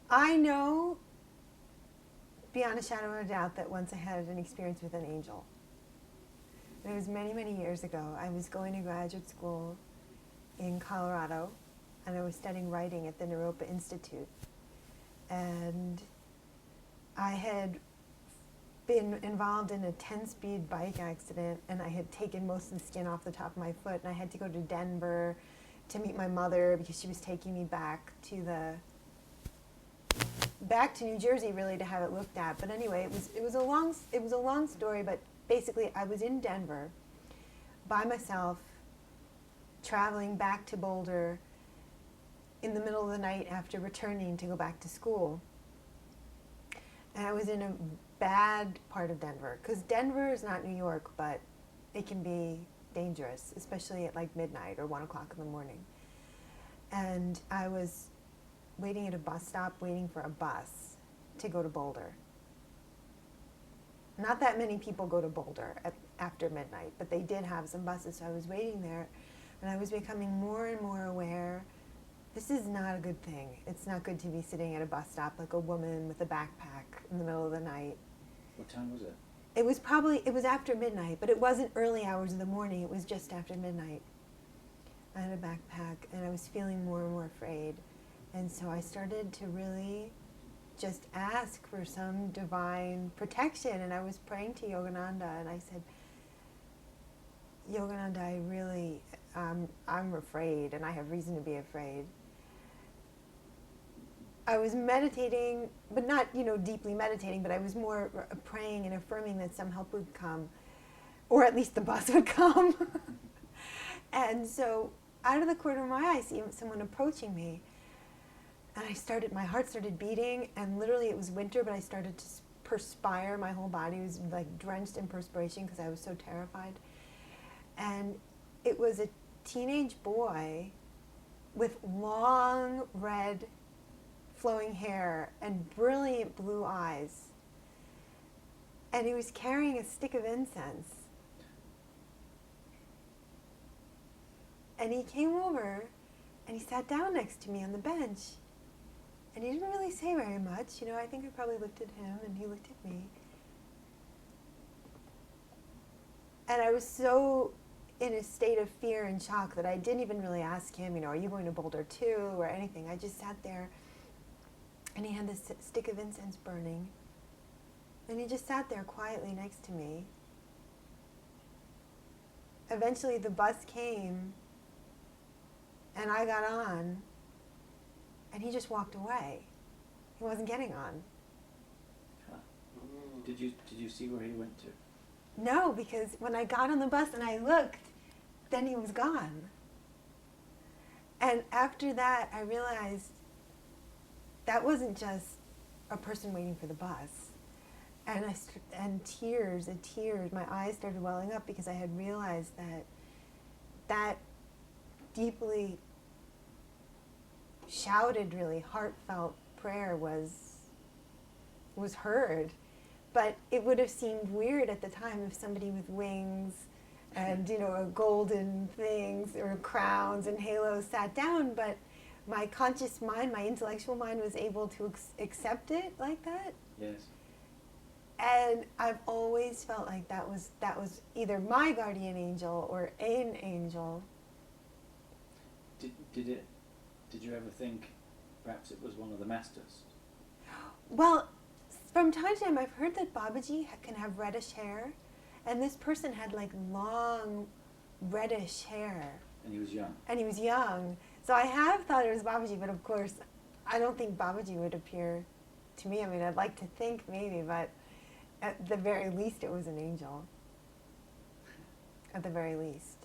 I know beyond a shadow of a doubt that once I had an experience with an angel. And it was many, many years ago. I was going to graduate school in Colorado, and I was studying writing at the Naropa Institute. And I had been involved in a 10-speed bike accident, and I had taken most of the skin off the top of my foot, and I had to go to Denver to meet my mother because she was taking me back to New Jersey really to have it looked at. But anyway, it was a long story, but basically I was in Denver by myself traveling back to Boulder in the middle of the night after returning to go back to school. And I was in a bad part of Denver, because Denver is not New York, but it can be dangerous, especially at like midnight or 1 o'clock in the morning. And I was waiting at a bus stop, waiting for a bus to go to Boulder. Not that many people go to Boulder after midnight, but they did have some buses, so I was waiting there, and I was becoming more and more aware, this is not a good thing. It's not good to be sitting at a bus stop like a woman with a backpack in the middle of the night. What time was it? It was after midnight, but it wasn't early hours of the morning, it was just after midnight. I had a backpack, and I was feeling more and more afraid. And so I started to really just ask for some divine protection. And I was praying to Yogananda, and I said, Yogananda, I really, I'm afraid, and I have reason to be afraid. I was meditating, but not, deeply meditating, but I was more praying and affirming that some help would come, or at least the bus would come. And so out of the corner of my eye, I see someone approaching me. And my heart started beating, and literally it was winter, but I started to perspire. My whole body was like drenched in perspiration because I was so terrified. And it was a teenage boy with long red flowing hair and brilliant blue eyes. And he was carrying a stick of incense. And he came over and he sat down next to me on the bench. And he didn't really say very much. I think I probably looked at him and he looked at me. And I was so in a state of fear and shock that I didn't even really ask him, are you going to Boulder too, or anything. I just sat there, and he had this stick of incense burning. And he just sat there quietly next to me. Eventually the bus came, and I got on, and he just walked away. He wasn't getting on. Huh. Did you see where he went to? No, because when I got on the bus and I looked, then he was gone. And after that, I realized that wasn't just a person waiting for the bus. And tears, my eyes started welling up because I had realized that deeply shouted, really heartfelt prayer was heard. But it would have seemed weird at the time if somebody with wings and, golden things or crowns and halos sat down. But my conscious mind, my intellectual mind was able to accept it like that. Yes. And I've always felt like that was either my guardian angel or an angel. Did you ever think perhaps it was one of the masters? Well, from time to time I've heard that Babaji can have reddish hair, and this person had like long reddish hair. And he was young. And he was young. So I have thought it was Babaji, but of course I don't think Babaji would appear to me. I mean, I'd like to think maybe, but at the very least it was an angel. At the very least.